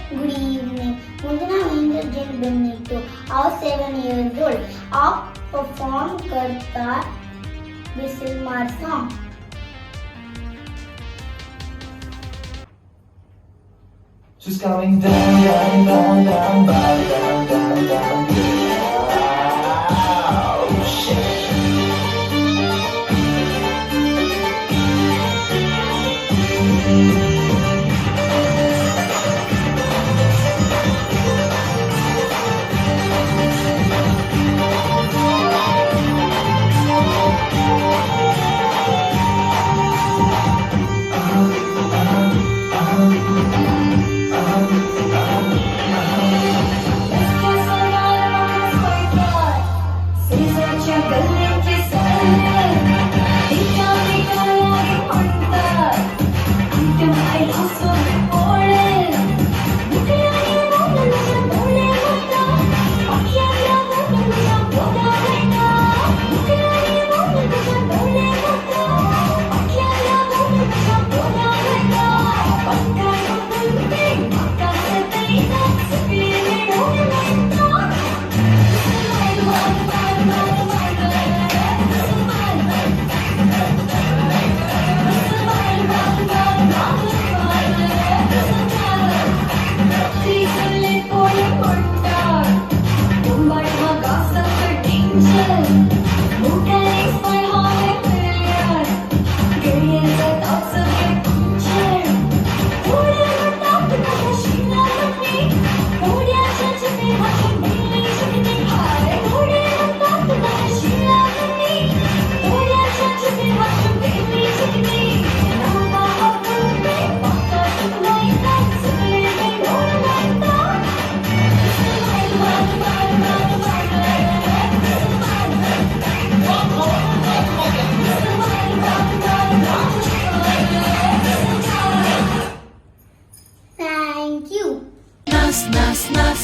Good evening. मुझे नाम है जेन बेनिटो और 7 years old. आप परफॉर्म करता विसल मार song. She's coming down, down, down, down, down, down, down, down. Oh, shit. Thank you. Nas, nas, nas.